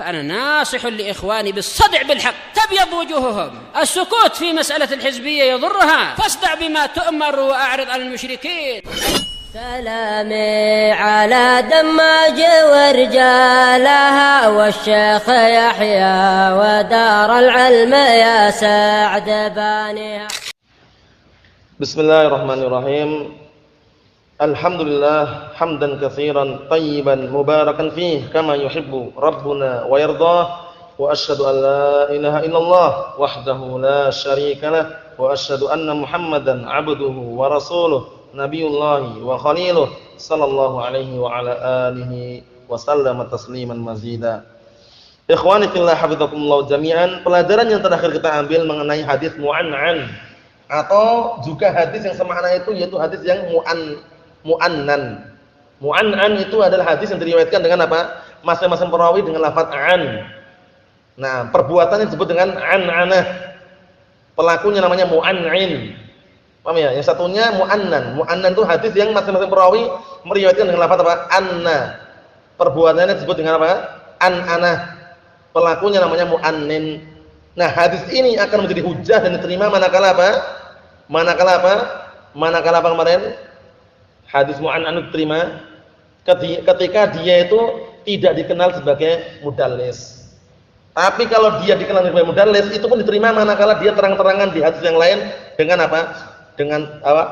فأنا ناصح لإخواني بالصدع بالحق تبيض وجوههم. السكوت في مسألة الحزبية يضرها، فاصدع بما تؤمر وأعرض عن المشركين. سلامي على دماج ورجالها والشيخ يحيى ودار العلم يا سعد بانيها. Bismillahirrahmanirrahim. Alhamdulillah hamdan katsiran tayyiban mubarakan fih kama yuhibbu rabbuna wa yardah, wa asyhadu an la ilaha illallah wahdahu la syarikalah, wa asyhadu anna Muhammadan abduhu wa rasuluh nabiyullahi wa khaliluh sallallahu alaihi wa ala alihi wa sallama tasliman mazida. Ikhwani fillah hafizakumullah jami'an. Pelajaran yang terakhir kita ambil mengenai hadis mu'an'an, atau juga hadis yang semakna itu, yaitu hadis yang mu'annan. Mu'annan itu adalah hadis yang diriwayatkan dengan apa? Masing-masing perawi dengan lafaz an. Nah, perbuatannya disebut dengan an'anah. Pelakunya namanya mu'an'in. Paham ya? Yang satunya mu'annan. Mu'annan itu hadis yang masing-masing perawi meriwayatkan dengan lafaz apa? Anna. Perbuatannya disebut dengan apa? An'anah. Pelakunya namanya mu'annin. Nah, hadis ini akan menjadi hujah dan diterima manakala apa? Manakala apa? Manakala apa kemarin? Hadis mu'an'an diterima ketika dia itu tidak dikenal sebagai mudallis. Tapi kalau dia dikenal sebagai mudallis, itu pun diterima manakala dia terang-terangan di hadis yang lain dengan apa? Dengan apa?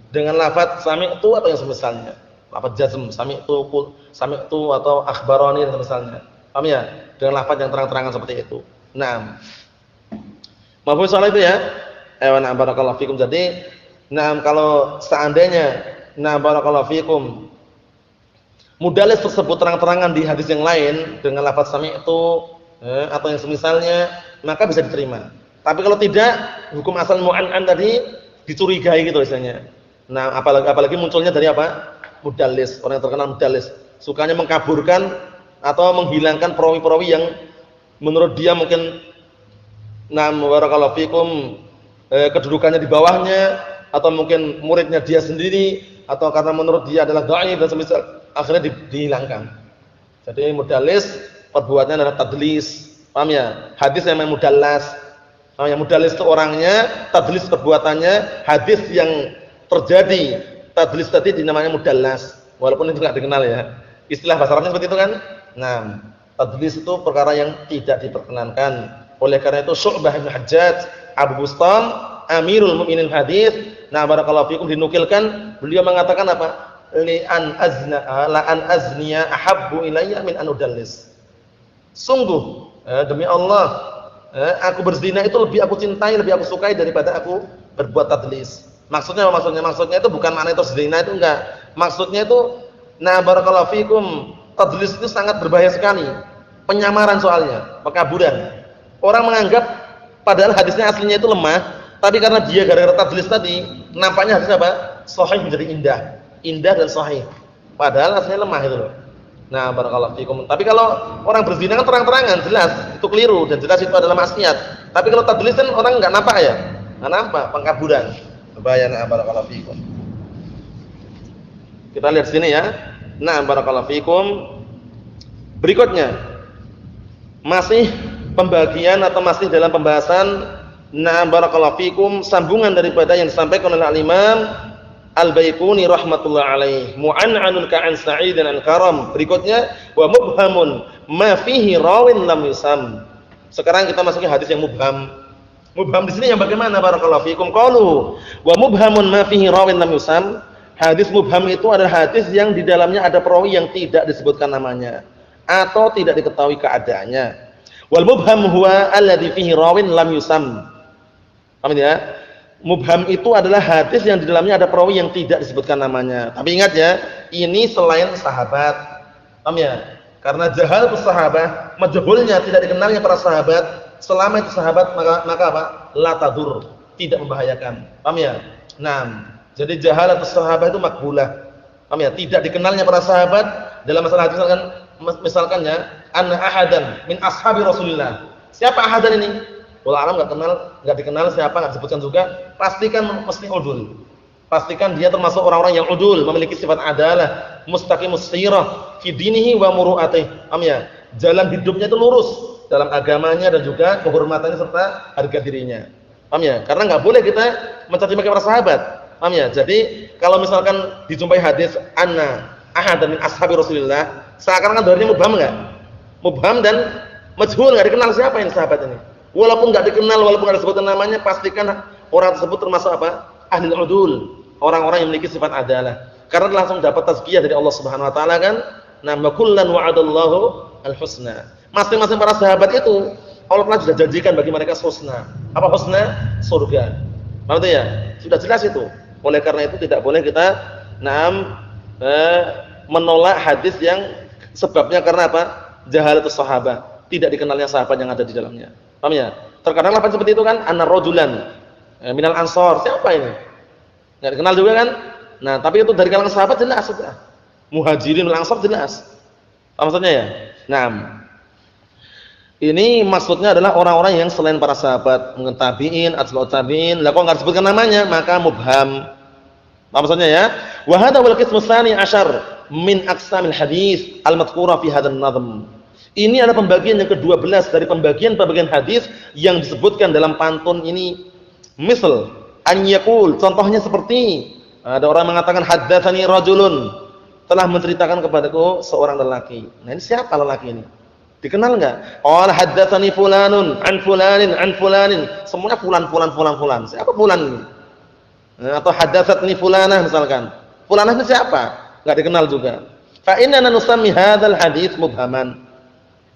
Dengan lafaz sami'tu atau yang semisalnya. Lafaz jazm, sami'tu atau akhbarani dan semisalnya. Paham ya? Dengan lafaz yang terang-terangan seperti itu. Nah, mafhum soal itu ya? Ewana barakallahu fikum. Jadi, nah kalau seandainya, nah barakallahu fikum, mudallis tersebut terang-terangan di hadis yang lain dengan lafaz sami'tu atau yang semisalnya, maka bisa diterima. Tapi kalau tidak, hukum asal mu'an'an tadi dicurigai gitu misalnya. Nah, apalagi munculnya dari apa? Mudallis, orang yang terkenal mudallis, sukanya mengkaburkan atau menghilangkan perawi-perawi yang menurut dia mungkin, nah barakallahu fikum, kedudukannya di bawahnya, atau mungkin muridnya dia sendiri, atau karena menurut dia adalah dhaif dan semisal, akhirnya dihilangkan. Jadi mudallis perbuatannya adalah tadlis. Paham ya? Hadis yang mudallas. Paham ya? Mudallis itu orangnya, tadlis perbuatannya. Hadis yang terjadi tadlis tadi dinamanya mudallas. Walaupun itu enggak dikenal ya. Istilah bahasa Arabnya seperti itu kan? Nah, tadlis itu perkara yang tidak diperkenankan. Oleh karena itu Syu'bah bin Hajjaj Abu Bustam Amirul Mukminin hadis, nah barakallahu fikum, dinukilkan beliau mengatakan apa? La an azniya ahabbu ilayya min an udallis. Sungguh demi Allah, aku berzina itu lebih aku cintai, lebih aku sukai daripada aku berbuat tadlis. Maksudnya apa maksudnya? Maksudnya itu bukan makna itu zina itu enggak. Maksudnya itu, nah barakallahu fikum, tadlis itu sangat berbahaya sekali. Penyamaran soalnya, pekaburan. Orang menganggap padahal hadisnya aslinya itu lemah, tapi karena dia gara-gara tadlis tadi, nampaknya hadisnya apa? Sahih menjadi indah. Indah dan sahih. Padahal aslinya lemah itu loh. Nah, barakallahu fikum. Tapi kalau orang berzina kan terang-terangan, jelas itu keliru dan jelas itu adalah maksiat. Tapi kalau tadlis kan orang enggak nampak ya? Enggak nampak, pengkaburan. Bahaya, nah barakallahu fikum. Kita lihat sini ya. Nah, barakallahu fikum. Berikutnya masih pembagian atau masih dalam pembahasan, nah barakallahu fikum, sambungan daripada yang disampaikan oleh Al-Imam Al-Baiquni rahmatullah alaih. Mu'an'anun ka'an Sa'id dan Al-Karam. Berikutnya wa mubhamun ma fihi rawin lam yusam. Sekarang kita masuki hadis yang mubham. Mubham di sini yang bagaimana barakallahu fikum? Qalu wa mubhamun ma fihi rawin lam yusam. Hadis mubham itu adalah hadis yang di dalamnya ada perawi yang tidak disebutkan namanya atau tidak diketahui keadaannya. Wal mubham huwa alladhi fihi rawin lam yusam. Paham ya? Mubham itu adalah hadis yang di dalamnya ada perawi yang tidak disebutkan namanya. Tapi ingat ya, ini selain sahabat. Paham ya? Karena jahalatus sahabah, majhulnya tidak dikenalnya para sahabat, selama itu sahabat maka apa? La tadur, tidak membahayakan. Paham ya? Nah, jadi jahalatus sahabah itu makbulah. Paham ya? Tidak dikenalnya para sahabat dalam masalah hadis misalkan ya, anna ahadan min ashabi Rasulillah. Siapa ahadan ini? Wallah alam enggak dikenal siapa, enggak disebutkan juga. Pastikan mesti udul. Pastikan dia termasuk orang-orang yang udul, memiliki sifat adalah, mustaqimus sirah fi dinihi wa muru'atih. Paham ya? jalan hidupnya itu lurus dalam agamanya dan juga kehormatannya serta harga dirinya. Paham ya? Karena nggak boleh kita mencaci maki para sahabat. Paham ya? Jadi kalau misalkan dijumpai hadis anna ahadan min ashabi Rasulillah, seakan-akan dalilnya mubham enggak? Mubham dan majhul, enggak dikenal siapa ini sahabat ini. Walaupun enggak dikenal, walaupun enggak disebutkan namanya, pastikan orang tersebut termasuk apa? Ahlul udul, orang-orang yang memiliki sifat adalah. Karena langsung dapat tazkiyah dari Allah Subhanahu wa taala kan. Nama kullan wa'adallahu al-husna. Masing-masing para sahabat itu Allah telah sudah janjikan bagi mereka husna. Apa husna? Surga. Paham itu ya? Sudah jelas itu. Oleh karena itu tidak boleh kita menolak hadis yang sebabnya karena apa? Jahalatus sahabat, tidak dikenalnya sahabat yang ada di dalamnya. Paham ya? Terkadang lafaz seperti itu kan, anna rajulan minal ansor. Siapa ini? Enggak dikenal juga kan? Nah, tapi itu dari kalangan sahabat jelas sudah. Muhajirin wal ansor jelas. Apa maksudnya ya? Nah, ini maksudnya adalah orang-orang yang selain para sahabat, mungkin tabi'in, atba'ut tabi'in. Lah kok enggak disebutkan namanya, maka mubham. Apa maksudnya ya? Wa hadha wal qismu tsani asyar min aqsamil hadis al-madhkura fi hadzal nadhm. Ini adalah pembagian yang ke-12 dari pembagian-pembagian hadis yang disebutkan dalam pantun ini. Misal an yaqul, contohnya seperti ada orang mengatakan haddatsani rajulun, telah menceritakan kepadaku seorang lelaki. Nah, ini siapa lelaki ini? Dikenal enggak? Qala haddatsani fulanun an fulanin an fulanin. Semuanya fulan. Siapa fulan ini? Atau haddatsatni fulanah misalkan. Fulanah itu siapa? Enggak dikenal juga. Fa inna nusammi hadzal hadits mubhaman.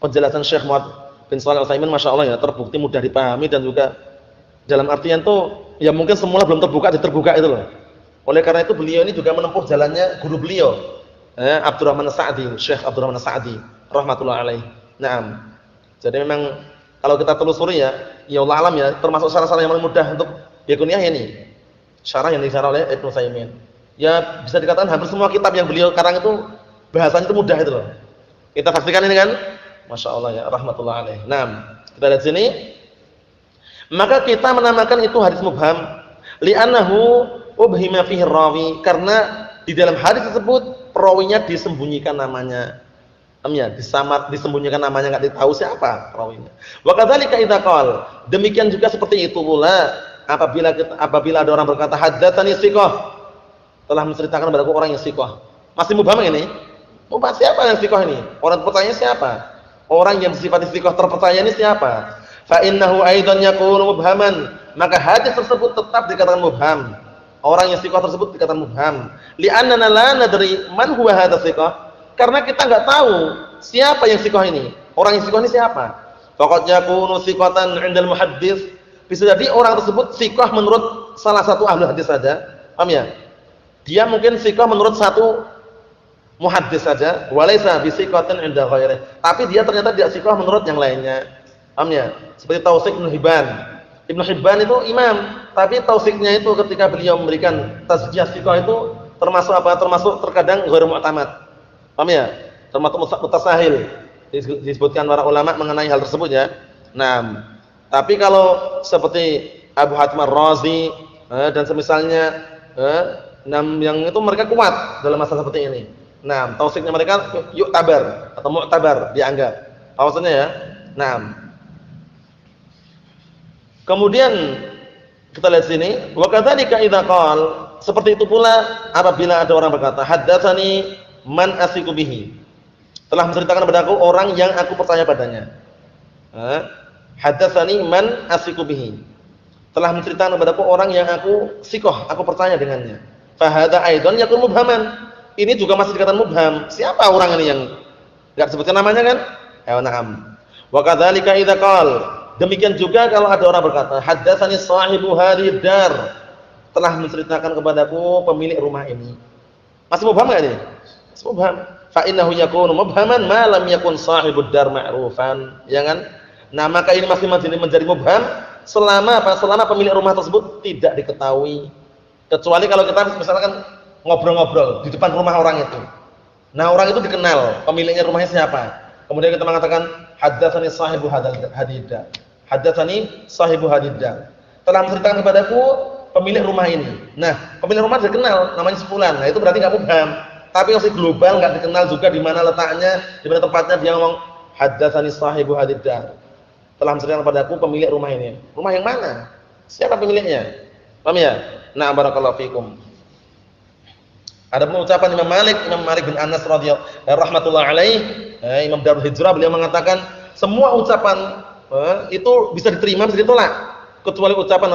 Penjelasan Syekh Muhammad bin Shalih Al-Utsaimin masyaallah ya, terbukti mudah dipahami dan juga dalam artian tuh ya mungkin semula belum terbuka itu loh. Oleh karena itu beliau ini juga menempuh jalannya guru beliau, Abdurrahman As-Sa'di, Syekh Abdurrahman As-Sa'di rahmatullah alaih. Naam. Jadi memang kalau kita telusuri ya Allah alam ya, termasuk syarah-syarah yang paling mudah untuk yakuniah ini. Syarah yang disyarah oleh Ibnu Utsaimin. Ya bisa dikatakan hampir semua kitab yang beliau karang itu bahasanya itu mudah itu loh. Kita saksikan ini kan? Masya Allah ya, rahmatullah alaih. Naam. Kita lihat sini. Maka kita menamakan itu hadis mubham li'annahu ubhima fihi rawi, karena di dalam hadis tersebut perawinya disembunyikan namanya. Ya, disembunyikan namanya, enggak ditahu siapa perawinya. Wa kadzalika idza qala, demikian juga seperti itu pula apabila ada orang berkata haddatsani thiqah, telah menceritakan kepadaku orang yang thiqah. Masih mubham ini? Mubham siapa yang thiqah ini? Orang terpercaya siapa? Orang yang bersifat thiqah terpercaya ini siapa? Fa innahu aidan yakunu mubhaman, maka hadis tersebut tetap dikatakan mubham. Orang yang thiqah tersebut dikatakan mubham. Li'annana la nadri man huwa hadza thiqah, karena kita enggak tahu siapa yang thiqah ini. Orang yang thiqah ini siapa? Faqad yakunu thiqatan 'indal muhaddits, bisa jadi orang tersebut thiqah menurut salah satu ahli hadis saja. Paham ya? Dia mungkin thiqah menurut satu muhaddis saja, walaysa bi thiqatin 'inda ghairihi. Tapi dia ternyata tidak thiqah menurut yang lainnya. Paham ya? Seperti Tautsik Ibnu Hibban. Ibnu Hibban itu imam, tapi tausiknya itu ketika beliau memberikan tazkiyah thiqah itu termasuk apa? Termasuk terkadang ghairu mu'tamad. Paham ya? Termasuk mutasahil. Disebutkan para ulama mengenai hal tersebut ya. Nah, tapi kalau seperti Abu Hatim Ar-Razi dan semisalnya yang itu mereka kuat dalam masalah seperti ini. Nah, tausiknya mereka yu'tabar atau mu'tabar dianggap. Maksudnya ya. Nah, kemudian kita lihat sini, wa kadzalika idza qala, seperti itu pula apabila ada orang berkata haddatsani man asiku bihi, telah menceritakan kepadaku orang yang aku percaya padanya. Haddatsani man asiku bihi, telah menceritakan kepadaku orang yang aku sikoh, aku percaya dengannya. Fa hadza aidan yakun mubhaman, ini juga masih dikatakan mubham. Siapa orang ini yang enggak disebutkan namanya kan? Na'am. Wa kadzalika idza qala, demikian juga kalau ada orang berkata haddatsani sahibu hadhihi dar, telah menceritakan kepadaku pemilik rumah ini. Masih mubham enggak ini? Masih mubham. Fa innahu yakunu mubhaman ma lam yakun sahibud dar ma'rufan. Ya kan? Nah, maka ini masih menjadi mubham selama apa? Selama pemilik rumah tersebut tidak diketahui. Kecuali kalau kita misalkan ngobrol-ngobrol di depan rumah orang itu. Nah, orang itu dikenal pemiliknya rumahnya siapa. Kemudian kita mengatakan haddatsani sahibu hadidda. Haddatsani sahibu hadidda. Telah menceritakan kepadaku pemilik rumah ini. Nah, pemilik rumah dikenal namanya sepulan. Nah, itu berarti enggak mubham. Tapi masih global, enggak dikenal juga di mana letaknya, di mana tempatnya dia ngomong haddatsani sahibu hadid dar. Telah menceritakan kepadaku pemilik rumah ini. Rumah yang mana? Siapa pemiliknya? Paham ya? Nah, barakallahu fikum. Ada ucapan Imam Malik bin Anas radhiyallahu rahmatullah alaih, Imam Darul Hijrah, beliau mengatakan semua ucapan itu bisa diterima, bisa ditolak, kecuali ucapan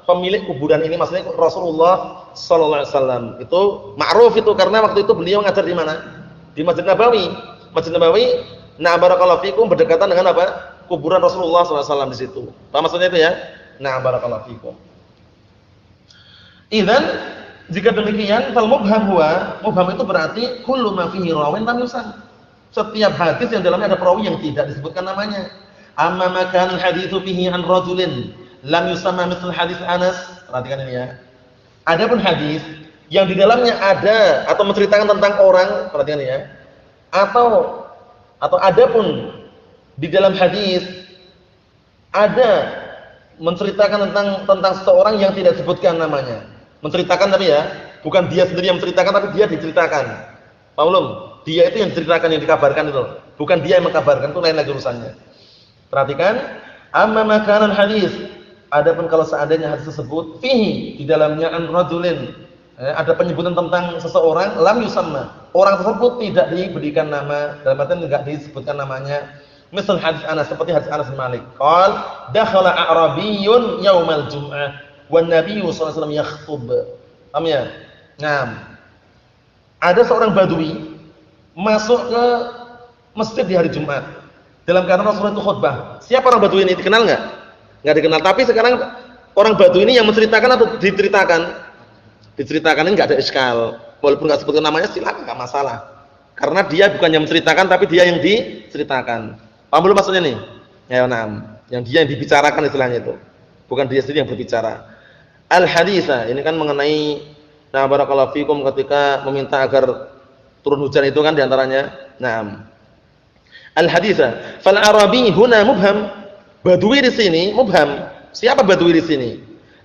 pemilik kuburan ini, maksudnya Rasulullah sallallahu alaihi wasallam. Itu ma'ruf itu karena waktu itu beliau ngajar di mana? Di Masjid Nabawi. Masjid Nabawi, nah barakallahu fikum, berdekatan dengan apa? Kuburan Rasulullah sallallahu alaihi wasallam di situ. Paham maksudnya itu ya? Nah barakallahu fikum. Idzan jika demikian, fal mubham itu berarti kullu ma fihi rawin lam yusam. Setiap hadis yang dalamnya ada perawi yang tidak disebutkan namanya. Amma ma kana haditsu fihi an rajulin lam yusamma mithlu hadis Anas. Perhatikan ini ya. Adapun hadis yang di dalamnya ada atau menceritakan tentang orang, perhatikan ini ya. Atau adapun di dalam hadis ada menceritakan tentang seseorang yang tidak disebutkan namanya. Menceritakan tapi ya, bukan dia sendiri yang menceritakan tapi dia diceritakan. Paham belum? Dia itu yang diceritakan, yang dikabarkan itu. Bukan dia yang mengkabarkan, itu lain lagi urusannya. Perhatikan, amma makanan hadis. Adapun kalau seandainya hadis tersebut fihi di dalamnya an rajulin, ada penyebutan tentang seseorang, lam yusamma. Orang tersebut tidak diberikan nama, dalam artian enggak disebutkan namanya. Misal hadis Anas, seperti hadis Anas bin Malik. Qal dakhala a'rabiyyun yaumal jum'ah wan nabiyyu sallallahu alaihi wasallam yakhthub. Paham ya? Nah, ada seorang badui masuk ke masjid di hari Jumat. Dalam keadaan Rasulullah itu khutbah. Siapa orang badui ini? Dikenal enggak? Enggak dikenal. Tapi sekarang orang badui ini yang menceritakan atau diceritakan? Diceritakan ini enggak ada iskal. Walaupun enggak sebutkan namanya silakan, enggak masalah. Karena dia bukan yang menceritakan tapi dia yang diceritakan. Paham belum maksudnya nih? Ya, nah, yang dia yang dibicarakan istilahnya itu. Bukan dia sendiri yang berbicara. Al-haditsa, ini kan mengenai nah barakallahu fikum ketika meminta agar turun hujan itu kan diantaranya. Naam. Al-haditsa, fal arabi huna mubham. Badui di sini mubham. Siapa badui di sini?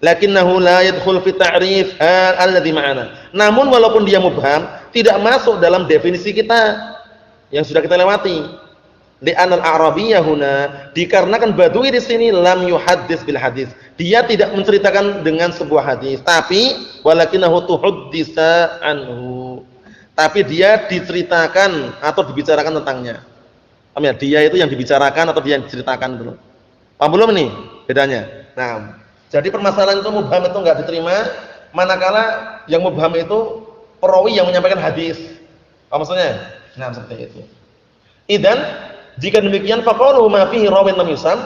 Lakinnahu la yadkhul fi ta'rif alladhi ma'ana. Namun walaupun dia mubham, tidak masuk dalam definisi kita yang sudah kita lewati. Li'anal a'rabiyya huna, dikarenakan badui di sini lam yuhaddits bil hadis. Dia tidak menceritakan dengan sebuah hadis, tapi walakinahu tuhaddisa anhu. Tapi dia diceritakan atau dibicarakan tentangnya. Paham ya? Dia itu yang dibicarakan atau dia yang diceritakan dulu. Paham belum nih bedanya? Nah, jadi permasalahan itu mubham itu enggak diterima manakala yang mubham itu perawi yang menyampaikan hadis. Apa maksudnya? Nah, seperti itu. Idzan jika demikian faqalu ma fihi rawin lam yusam,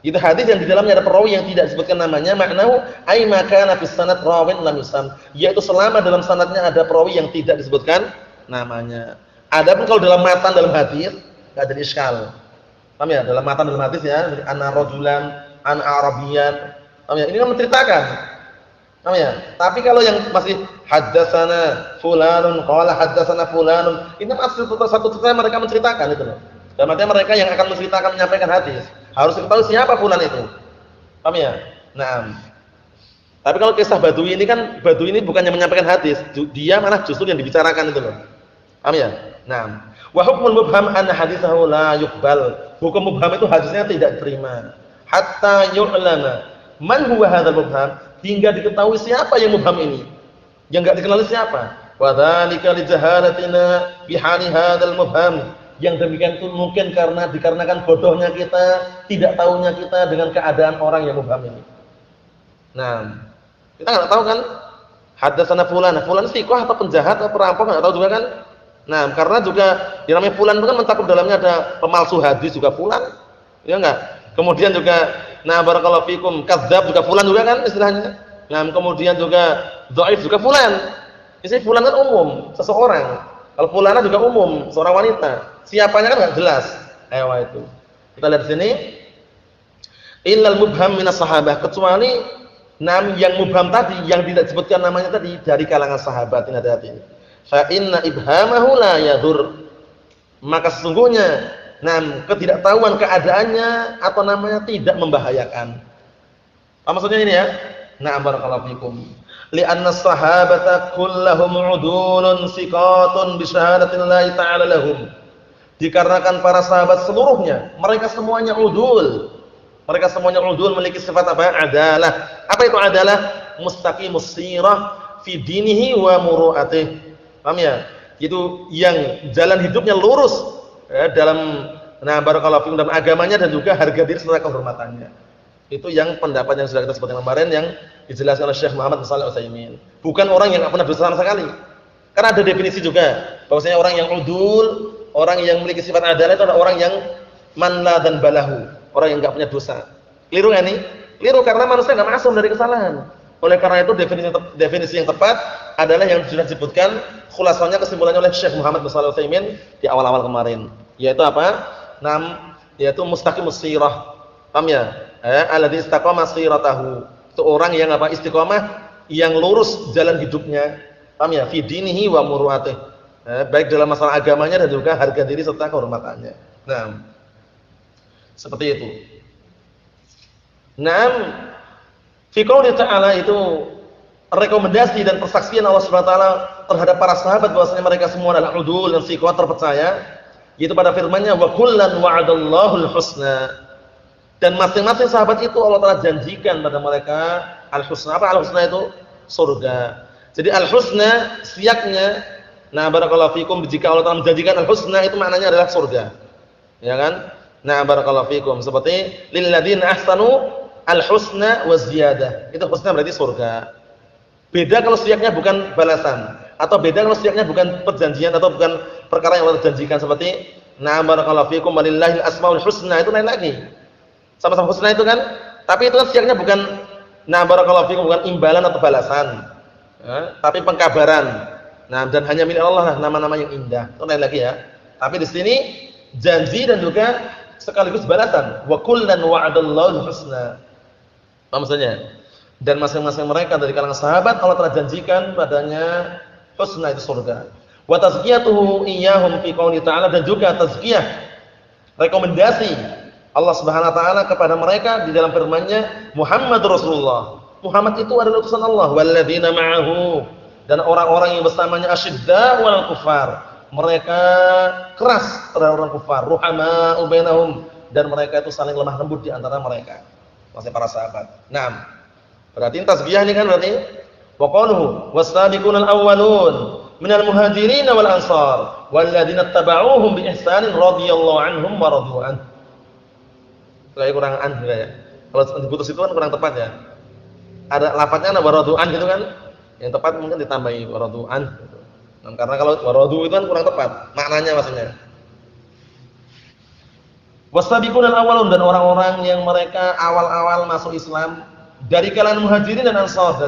itu hadis yang di dalamnya ada perawi yang tidak disebutkan namanya, maknahu ay ma kana fis sanad rawin lam yusam, yaitu selama dalam sanadnya ada perawi yang tidak disebutkan namanya. Adapun kalau dalam matan dalam hadis enggak ada iskal. Paham ya? Dalam matan dalam hadis ya, anna rajulan an arabiyan. Paham ya? Ini kan menceritakan. Paham ya? Tapi kalau yang masih haddatsana fulanun qala haddatsana fulanun, ini maksud satu mereka menceritakan itu loh. Dan artinya mereka yang akan menceritakan menyampaikan hadis harus diketahui siapa fulan itu. Paham ya? Nah. Tapi kalau kisah badui ini kan badui ini bukannya menyampaikan hadis, dia malah justru yang dibicarakan itu loh. Paham ya? Nah. Wa hukmul mubham anna haditsahu la yuqbal. Hukum mubham itu hadisnya tidak diterima. Hatta yu'lama man huwa hadzal mubham, hingga diketahui siapa yang mubham ini. Yang enggak dikenal siapa. Wa dzalika li jahalatina bi hali hadzal mubham. Yang demikian itu mungkin dikarenakan bodohnya kita, tidak tahunya kita dengan keadaan orang yang mubham ini. Nah, kita enggak tahu kan haddatsana fulan siqah atau penjahat atau perampok, enggak tahu juga kan. Nah, karena juga yang namanya fulan itu kan mencakup dalamnya ada pemalsu hadis juga fulan. Ya enggak? Kemudian juga nah barakallahu fikum kadzdzab juga fulan juga kan istilahnya. Nah, kemudian juga dhaif juga fulan. Ini fulan kan umum, seseorang. Kalau fulana juga umum, seorang wanita. Siapanya kan enggak jelas. Ayo itu. Kita lihat di sini. Illal mubham minas sahabah, kecuali yang mubham tadi yang tidak disebutkan namanya tadi dari kalangan sahabat. Ini hati-hati. Fa inna ibhamahu la yadur. Maka sesungguhnya ketidaktahuan keadaannya atau namanya tidak membahayakan. Apa maksudnya ini ya? Na'am barakallahu fikum. Li'anna as-sahabata kullahum 'udulun siqatun bi syahadatillahi ta'ala lahum. Dikarenakan para sahabat seluruhnya, mereka semuanya udul. Mereka semuanya udul memiliki sifat apa? Adalah. Apa itu adalah? Mustaqimus sirah fi dinihi wa muru'atih. Paham ya? Itu yang jalan hidupnya lurus dalam barakallahu fikum dalam agamanya dan juga harga diri serta kehormatannya. Itu yang pendapat yang sudah kita sebutkan kemarin yang dijelaskan oleh Syekh Muhammad bin Shalih Al-Utsaimin. Bukan orang yang enggak pernah dosa sama sekali. Karena ada definisi juga bahwasanya orang yang udul, orang yang memiliki sifat adalah itu adalah orang yang manla dan balahu, orang yang enggak punya dosa. Keliru enggak nih? Keliru karena manusia enggak masuk dari kesalahan. Oleh karena itu definisi yang tepat adalah yang sudah disebutkan khulasanya kesimpulannya oleh Syekh Muhammad bin Shalih Al-Utsaimin di awal-awal kemarin, yaitu apa? Yaitu mustaqimus sirah. Paham ya? Alladzi istaqama siratahu. Itu orang yang apa? Istiqomah, yang lurus jalan hidupnya. Paham ya? Fi dinihi wa muru'atih. Baik dalam masalah agamanya dan juga harga diri serta kehormatannya. Nah, seperti itu. Fi qouli ta'ala itu rekomendasi dan persaksian Allah Subhanahu wa taala terhadap para sahabat bahwasanya mereka semua adalah udul dan thiqat terpercaya, yaitu pada firman-Nya wa kullan wa'adallahu al-husna. Dan masing-masing sahabat itu Allah Taala janjikan pada mereka al-husna. Apa al-husna itu? Surga. Jadi al-husna siaknya, barakallahu fikum, jika Allah Taala menjanjikan al-husna itu maknanya adalah surga. Ya kan? Barakallahu fikum, seperti lil ladzina ahsanu al-husna wa ziyadah. Itu husna berarti surga. Beda kalau siaknya bukan balasan, atau beda kalau siaknya bukan perjanjian atau bukan perkara yang Allah janjikan, seperti barakallahu fikum walillahil asmaul husna, itu lain lagi. Sama-sama husna itu kan, tapi itu kan siaknya bukan barakallahu fikum, bukan imbalan atau balasan, tapi pengkabaran. Dan hanya milik Allah lah nama-nama yang indah. Itu lain lagi ya. Tapi di sini janji dan juga sekaligus balasan. Wa kullan wa'adallahu al-husna. Apa maksudnya? Dan masing-masing mereka dari kalangan sahabat Allah telah janjikan padanya husna, itu surga. Wa tazkiyatuhu iyyahum fi qouli ta'ala, dan juga tazkiyah, rekomendasi Allah Subhanahu wa taala kepada mereka di dalam firman-Nya Muhammadur Rasulullah. Muhammad itu adalah utusan Allah. Walladzina ma'ahu, dan orang-orang yang bersamanya asyidda wal kufar. Mereka keras terhadap orang kufar, ruhama'u bainahum, dan mereka itu saling lemah lembut di antara mereka. Maksudnya para sahabat. Berarti tazkiyah ini kan berarti wa qaluhu was-sabiqunal awwalun minal muhajirin wal ansar walladzina tabauhum bi ihsanin radhiyallahu anhum wa radu an. Kayak kurang ya. Kalau diputus itu kan kurang tepat ya. Ada lafadznya wa radu an gitu kan. Yang tepat mungkin ditambahi wa radu an gitu. Karena kalau wa radu itu kan kurang tepat maknanya maksudnya. Was-sabiqunal awwalun, dan orang-orang yang mereka awal-awal masuk Islam dari kalangan muhajirin dan ansar,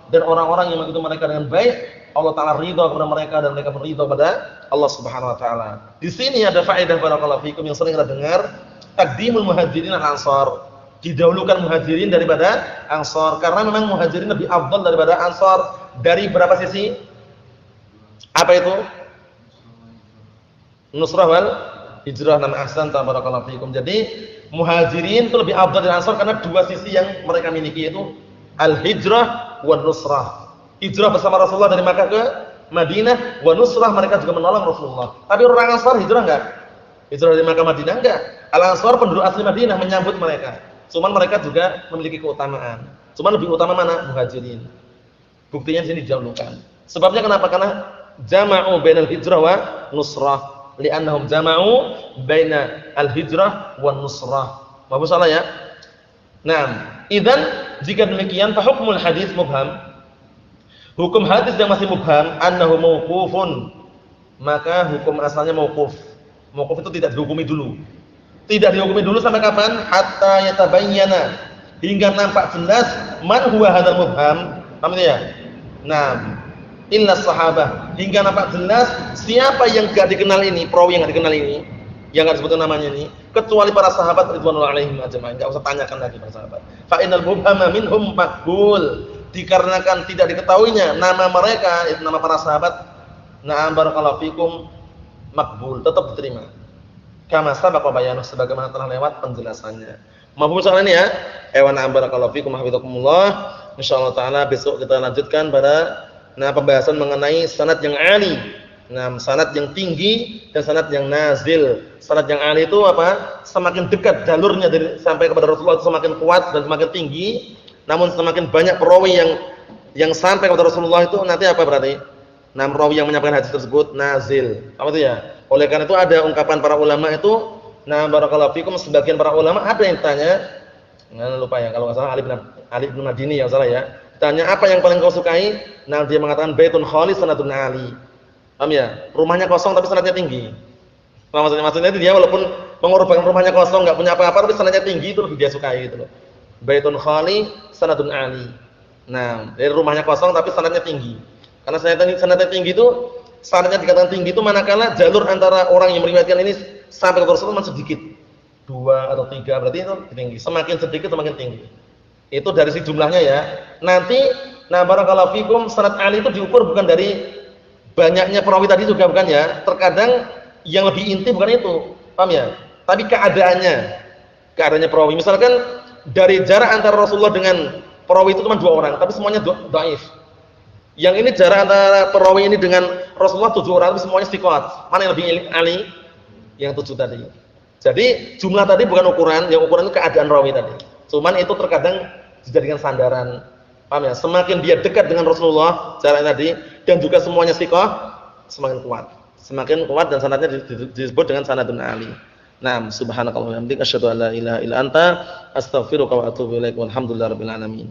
dan orang-orang yang mengikuti mereka dengan baik, Allah Taala ridha kepada mereka dan mereka ridha kepada Allah Subhanahu wa taala. Di sini ada faedah barakallahu fikum yang sering kita dengar, taqdimul muhajirin dan ansar. Didahulukan muhajirin daripada ansar karena memang muhajirin lebih afdal daripada ansar dari berapa sisi? Apa itu? Nusrah wal hijrah, ahsan tabarakallahu fikum. Jadi muhajirin itu lebih afdal dari ansar karena dua sisi yang mereka miliki, yaitu al-hijrah wan nusrah. Hijrah bersama Rasulullah dari Makkah ke Madinah, wan nusrah mereka juga menolong Rasulullah. Tapi orang ansar hijrah enggak? Hijrah dari Makkah Madinah enggak? Al-ansar penduduk asli Madinah menyambut mereka. Cuman mereka juga memiliki keutamaan. Cuman lebih utama mana? Muhajirin. Buktinya di sini didahulukan. Sebabnya kenapa? Karena jama'u bainal hijrah wa nusrah. Li'annahum jama'u baina al-hijrah wan nusrah. Apa salah ya? Idzan jika demikian fa hukmul hadis mubham. Hukum hadis yang masih mubham annahu mauqufun. Maka hukum asalnya mauquf. Mauquf itu tidak dihukumi dulu. Tidak dihukumi dulu sampai kapan? Hatta yatabayyana, hingga nampak jelas man huwa hadzal mubham. Paham ya? Illa sahabah, hingga nampak jelas siapa yang enggak dikenal ini, perawi yang enggak dikenal ini, yang enggak disebutkan namanya ini, kecuali para sahabat ridwanullah alaihim ajma'in. Enggak usah tanyakan lagi para sahabat. Fa innal mubhama minhum maqbul, dikarenakan tidak diketahuinya nama mereka, itu nama para sahabat, barakallahu fikum, maqbul, tetap diterima. Kama sabaqa bayanuh, sebagaimana telah lewat penjelasannya. Mahfum soal ini ya. Barakallahu fikum hafizakumullah. Insyaallah taala besok kita lanjutkan pada pembahasan mengenai sanad yang ali. Nah, sanad yang tinggi dan sanad yang nazil. Sanad yang ali itu apa? Semakin dekat jalurnya dari sampai kepada Rasulullah itu semakin kuat dan semakin tinggi. Namun semakin banyak perawi yang sampai kepada Rasulullah itu nanti apa berarti? Nah, perawi yang menyampaikan hadis tersebut nazil. Apa itu ya? Oleh karena itu ada ungkapan para ulama itu, nah barakallahu fikum, sebagian para ulama ada yang tanya, nah lupa ya kalau enggak salah Ali bin Madini yang salah ya. Tanya apa yang paling kau sukai? Nah, dia mengatakan baitun khalis sanadun ali. Paham ya? Rumahnya kosong tapi sanadnya tinggi. Nah, maksudnya itu dia walaupun mengorbankan rumahnya kosong, enggak punya apa-apa tapi sanadnya tinggi, itu lebih dia sukai gitu loh. Baitun khali sanadun ali. Nah, dari rumahnya kosong tapi sanadnya tinggi. Karena sanadnya tinggi itu, sanadnya dikatakan tinggi itu manakala jalur antara orang yang meriwayatkan ini sampai ke Rasulullah sedikit. 2 atau 3 berarti itu tinggi. Semakin sedikit semakin tinggi. Itu dari si jumlahnya ya. Nanti nah barakallahu fikum, sanad ali itu diukur bukan dari banyaknya perawi tadi juga bukan ya. Terkadang yang lebih inti bukan itu. Paham ya? Tapi keadaannya perawi. Misalkan dari jarak antara Rasulullah dengan perawi itu cuma 2 orang, tapi semuanya dhaif. Yang ini jarak antara perawi ini dengan Rasulullah 7 orang, tapi semuanya thiqat. Mana yang lebih ali? Yang 7 tadi. Jadi jumlah tadi bukan ukuran, yang ukuran itu keadaan rawi tadi. Cuman itu terkadang dijadikan sandaran. Paham ya? Semakin dia dekat dengan Rasulullah jarak tadi dan juga semuanya thiqah, semakin kuat. Semakin kuat dan sanadnya disebut dengan sanadun ali. Naam, subhanakallahumma wa bihamdika asyhadu an la ilaha illa anta astaghfiruka wa atubu ilaik. Walhamdulillahirabbil alamin.